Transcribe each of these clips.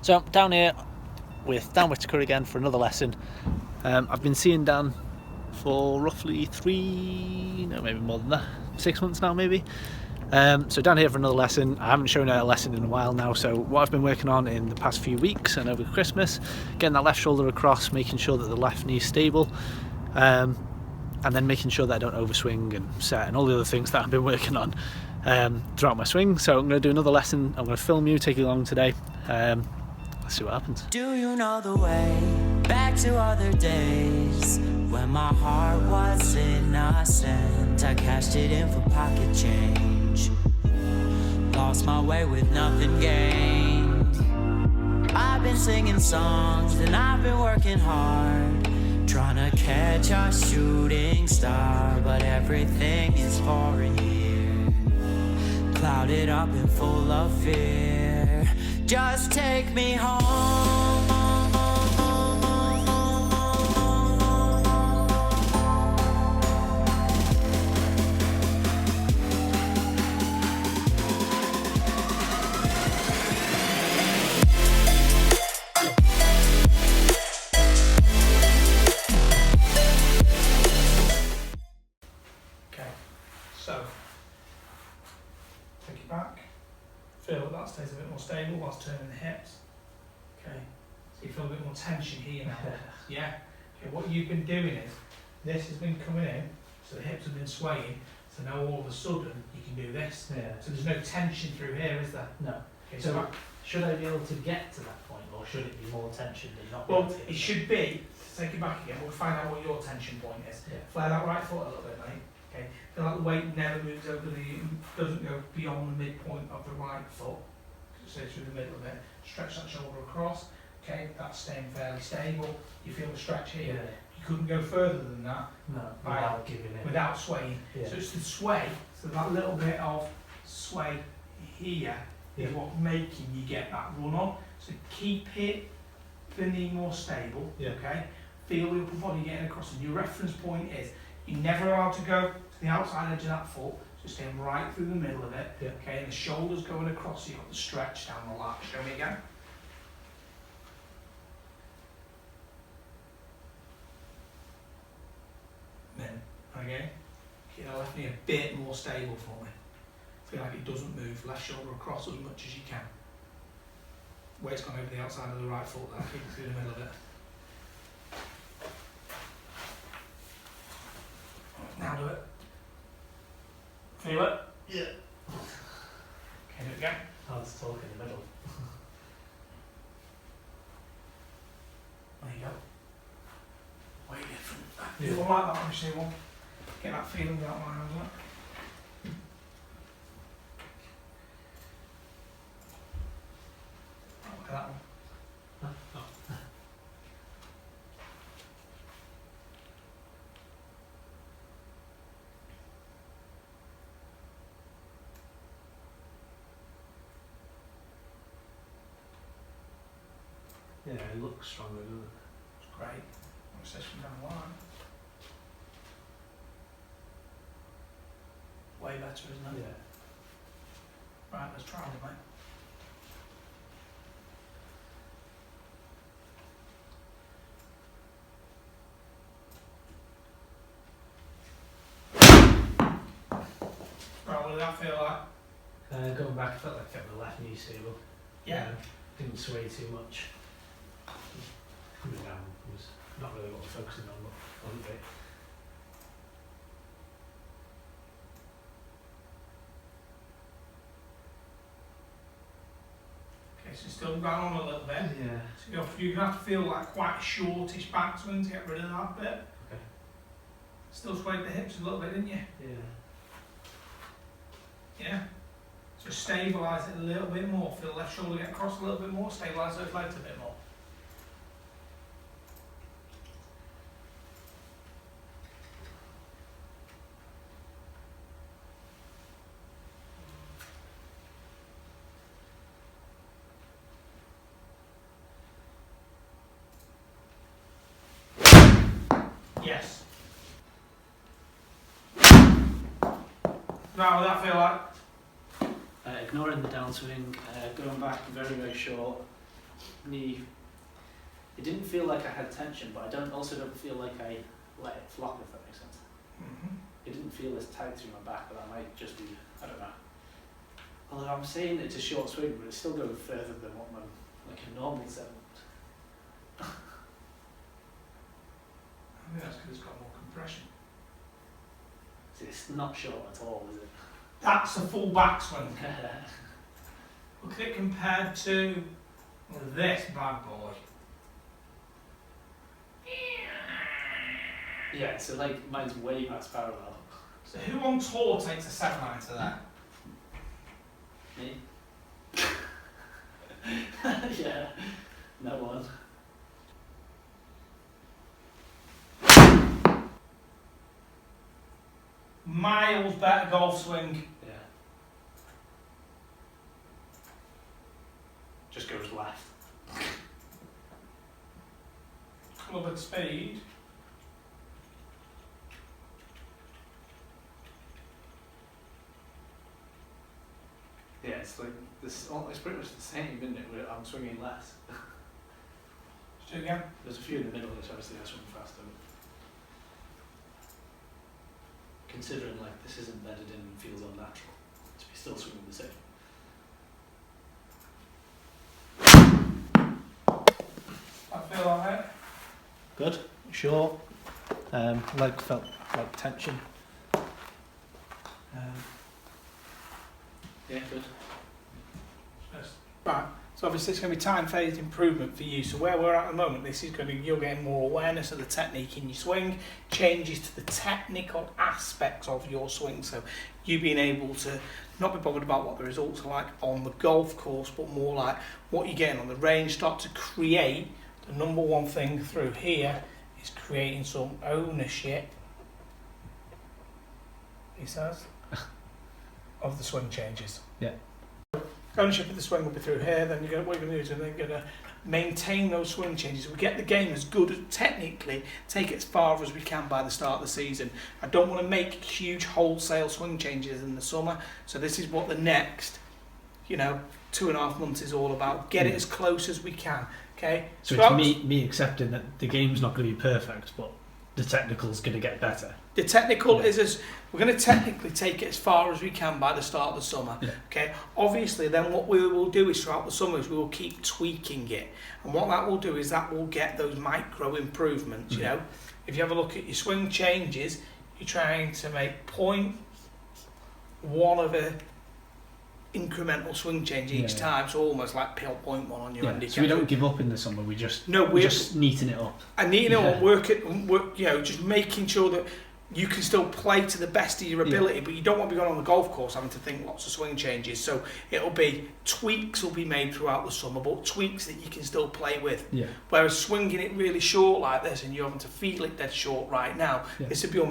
So I'm down here with Dan Whittaker again for another lesson. I've been seeing Dan for roughly maybe more than that, 6 months now maybe. So down here for another lesson. I haven't shown a lesson in a while now, so what I've been working on in the past few weeks and over Christmas, getting that left shoulder across, making sure that the left knee's stable, and then making sure that I don't overswing and set and all the other things that I've been working on throughout my swing. So I'm going to do another lesson. I'm going to film you, take you along today. Let's see what happens. Do you know the way back to other days when my heart was innocent? I cashed it in for pocket change, lost my way with nothing gained. I've been singing songs and I've been working hard, trying to catch a shooting star, but everything is foreign here, clouded up and full of fear. Just take me home. Okay, so take it back. Feel that stays a bit more stable whilst turning the hips. Okay, so you feel a bit more tension here now. Yeah. Okay, what you've been doing is this has been coming in, so the hips have been swaying. So now all of a sudden you can do this. Yeah. So there's no tension through here, is there? No. Okay, So should I be able to get to that point, or should it be more tension than not? well, it should be. Take it back again. We'll find out what your tension point is. Yeah. Flare that right foot a little bit, mate. Okay. Feel like the weight never moves over doesn't go beyond the midpoint of the right foot. So through the middle of it. Stretch that shoulder across. Okay, that's staying fairly stable. You feel the stretch here. Yeah. You couldn't go further than that No, without giving in. without swaying. Yeah. So it's the sway. So that little bit of sway here is Yeah. what's making you get that run on. So keep the knee more stable. Yeah. Okay. Feel the upper body getting across, and your reference point is you're never allowed to go to the outside edge of that foot, so staying right through the middle of it. Yeah. Okay, and the shoulders going across, so you've got the stretch down the lat. Show me again. Then, again, get the left knee a bit more stable for me. Feel like it doesn't move, left shoulder across as much as you can. Weight's gone over the outside of the right foot there, keep it through the middle of it. Now do it. Feel it? Yeah. Okay, do it again. Hard to talk in the middle. There you go. Way different. You will like that obviously, won't get that feeling without my hands on it. Oh, look at that one. Oh. Yeah, it looks stronger, doesn't it? It's great. What's this from down the line? Way better, isn't it? Yeah. Right, let's try it, mate. Right, what did that feel like? Going back, I felt like I kept the left knee stable. Yeah. Didn't sway too much. Coming down was not really what I was focusing on, but wasn't it? Okay, so still going on a little bit. Yeah. So you're going to have to feel like quite a shortish backswing to get rid of that bit. Okay. Still swayed the hips a little bit, didn't you? Yeah. Yeah. So stabilise it a little bit more. Feel the left shoulder get across a little bit more. Stabilise those legs a bit more. Yes. Now, what does that feel like? Ignoring the downswing, going back very, very short, knee. It didn't feel like I had tension, but I also don't feel like I let it flop, if that makes sense. It didn't feel as tight through my back, but that might just be, I don't know. Although I'm saying it's a short swing, but it's still going further than what my, like a normal 7 would. I think that's because it's got more compression. See, it's not short at all, is it? That's a full backswing. Look at it compared to this bad boy. Yeah, so like mine's way past parallel. So who on tour takes a 7-iron to that? Me? Yeah, no one. Miles better golf swing. Yeah. Just goes left. Club at speed. Yeah, it's like this. It's pretty much the same, isn't it? Where I'm swinging less. Let's do it again. There's a few in the middle, which obviously I swing faster. Considering like this is embedded in and feels unnatural, to be still swinging the same. I feel alright. Good, sure. Felt like tension. Yeah, good. Right, so obviously it's going to be time phased improvement for you. So where we're at the moment, this is going to, you're getting more awareness of the technique in your swing, changes to the technical aspects of your swing. So you being able to not be bothered about what the results are like on the golf course, but more like what you're getting on the range. Start to create, the number one thing through here is creating some ownership, he says, of the swing changes. Yeah. Ownership of the swing will be through here, then what you're going to do is you're going to maintain those swing changes. We get the game as good as technically, take it as far as we can by the start of the season. I don't want to make huge wholesale swing changes in the summer, so this is what the next, 2.5 months is all about. Get it as close as we can, okay? So it's me accepting that the game's not going to be perfect, but the technical's going to get better. The technical is we're going to technically take it as far as we can by the start of the summer. Yeah. Okay. Obviously, then what we will do is throughout the summer is we will keep tweaking it, and what that will do is that will get those micro improvements. You know, if you have a look at your swing changes, you're trying to make 0.1 of a incremental swing change each time, so almost like 0.1 on your handicap. So we don't give up in the summer. We're just neating it up. And neating it up, work. Just making sure that you can still play to the best of your ability, but you don't want to be going on the golf course having to think lots of swing changes. So it'll be tweaks will be made throughout the summer, but tweaks that you can still play with. Yeah. Whereas swinging it really short like this, and you're having to feel it dead short right now, this would be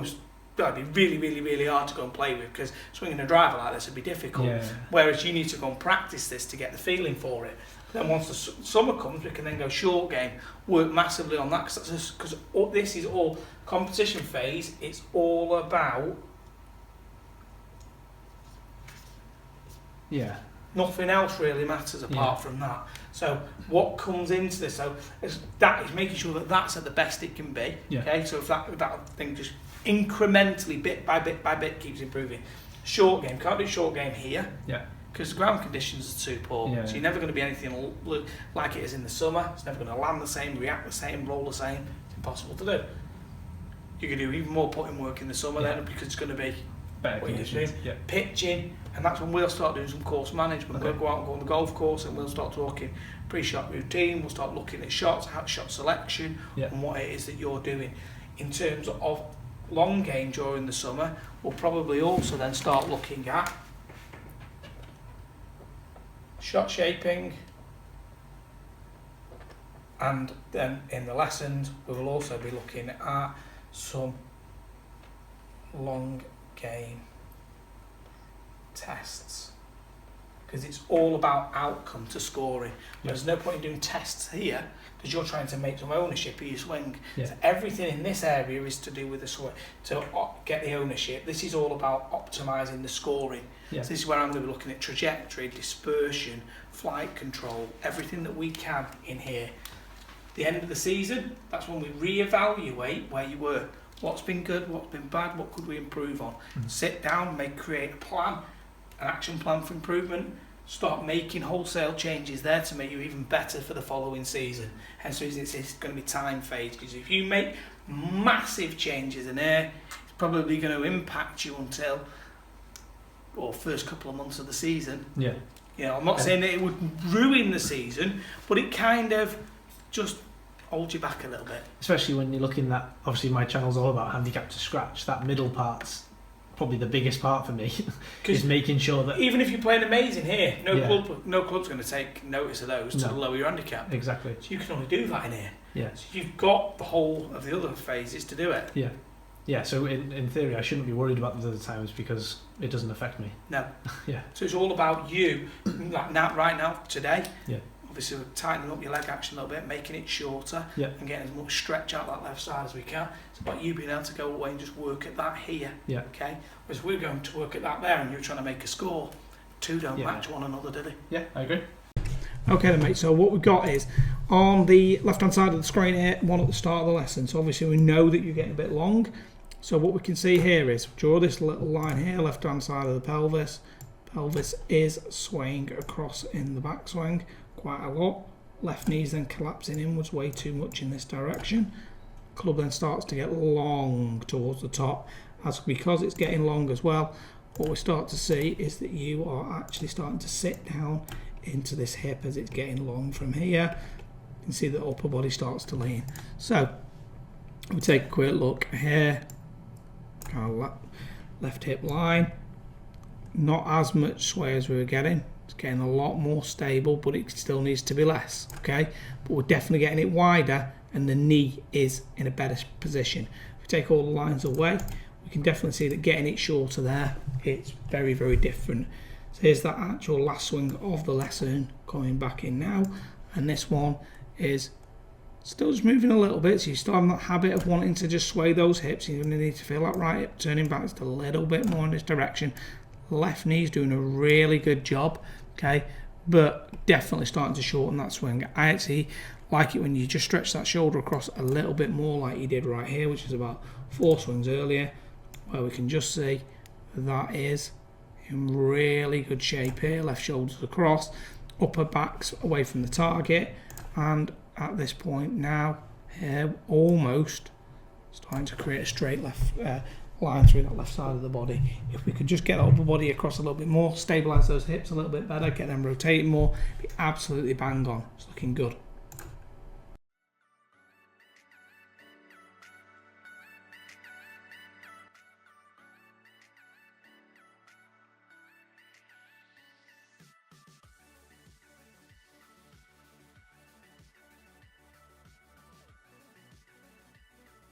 that'd be really, really, really hard to go and play with, because swinging a driver like this would be difficult. Yeah. Whereas you need to go and practice this to get the feeling for it. Then once the summer comes, we can then go short game, work massively on that, because this is all competition phase. It's all about nothing else really matters apart from that. So what comes into this? So that is making sure that that's at the best it can be. Yeah. Okay, so if that thing just incrementally, bit by bit, keeps improving. Short game, can't do short game here. Yeah. Because the ground conditions are too poor. Yeah. So you're never going to be anything like it is in the summer. It's never going to land the same, react the same, roll the same. It's impossible to do. You can do even more putting work in the summer then, because it's going to be better conditions. Pitching, and that's when we'll start doing some course management. We'll go out and go on the golf course, and we'll start talking pre-shot routine. We'll start looking at shots, shot selection, and what it is that you're doing. In terms of long game during the summer, we'll probably also then start looking at shot shaping, and then in the lessons we will also be looking at some long game tests. because it's all about outcome to scoring. There's no point in doing tests here because you're trying to make some ownership of your swing. Yeah. So everything in this area is to do with the swing, to get the ownership. This is all about optimising the scoring. Yeah. So this is where I'm going to be looking at trajectory, dispersion, flight control, everything that we can in here. The end of the season, that's when we re-evaluate where you were. What's been good, what's been bad, what could we improve on? Sit down, create a plan, an action plan for improvement, start making wholesale changes there to make you even better for the following season. Hence the reason it's going to be time phases. If you make massive changes in here, it's probably going to impact you until first couple of months of the season. Yeah. You know, I'm not saying that it would ruin the season, but it kind of just holds you back a little bit. Especially when you're looking at, obviously my channel's all about handicap to scratch. That middle part's probably the biggest part for me, is making sure that even if you're playing amazing here, no club's going to take notice of those to lower your handicap. Exactly. So you can only do that in here. Yeah. So you've got the whole of the other phases to do it. Yeah. Yeah, so in theory I shouldn't be worried about the other times because it doesn't affect me. No. Yeah. So it's all about you, like now, right now, today. Yeah. Obviously we're tightening up your leg action a little bit, making it shorter, Yeah. and getting as much stretch out that left side as we can. It's about you being able to go away and just work at that here. Yeah. Okay? Whereas we're going to work at that there and you're trying to make a score. Two don't match one another, do they? Yeah, I agree. Okay then, mate, so what we've got is on the left hand side of the screen here, one at the start of the lesson. So obviously we know that you're getting a bit long. So what we can see here is draw this little line here, left hand side of the pelvis. Pelvis is swaying across in the backswing quite a lot. Left knee's then collapsing inwards way too much in this direction. Club then starts to get long towards the top. That's because it's getting long as well. What we start to see is that you are actually starting to sit down into this hip as it's getting long from here. You can see the upper body starts to lean. So we take a quick look here, kind of left hip line, not as much sway as we were getting. It's getting a lot more stable, but it still needs to be less, okay? But we're definitely getting it wider and the knee is in a better position. If we take all the lines away, we can definitely see that getting it shorter there, it's very, very different. So here's that actual last swing of the lesson coming back in now, and this one is still just moving a little bit, so you still have that habit of wanting to just sway those hips. You're going to need to feel that right hip turning back just a little bit more in this direction. Left knee's doing a really good job, okay, but definitely starting to shorten that swing. I actually like it when you just stretch that shoulder across a little bit more like you did right here, which is about 4 swings earlier, where we can just see that is in really good shape here. Left shoulders across, upper backs away from the target, and at this point now here almost starting to create a straight left line through that left side of the body. If we could just get that upper body across a little bit more, stabilise those hips a little bit better, get them rotating more, be absolutely bang on. It's looking good.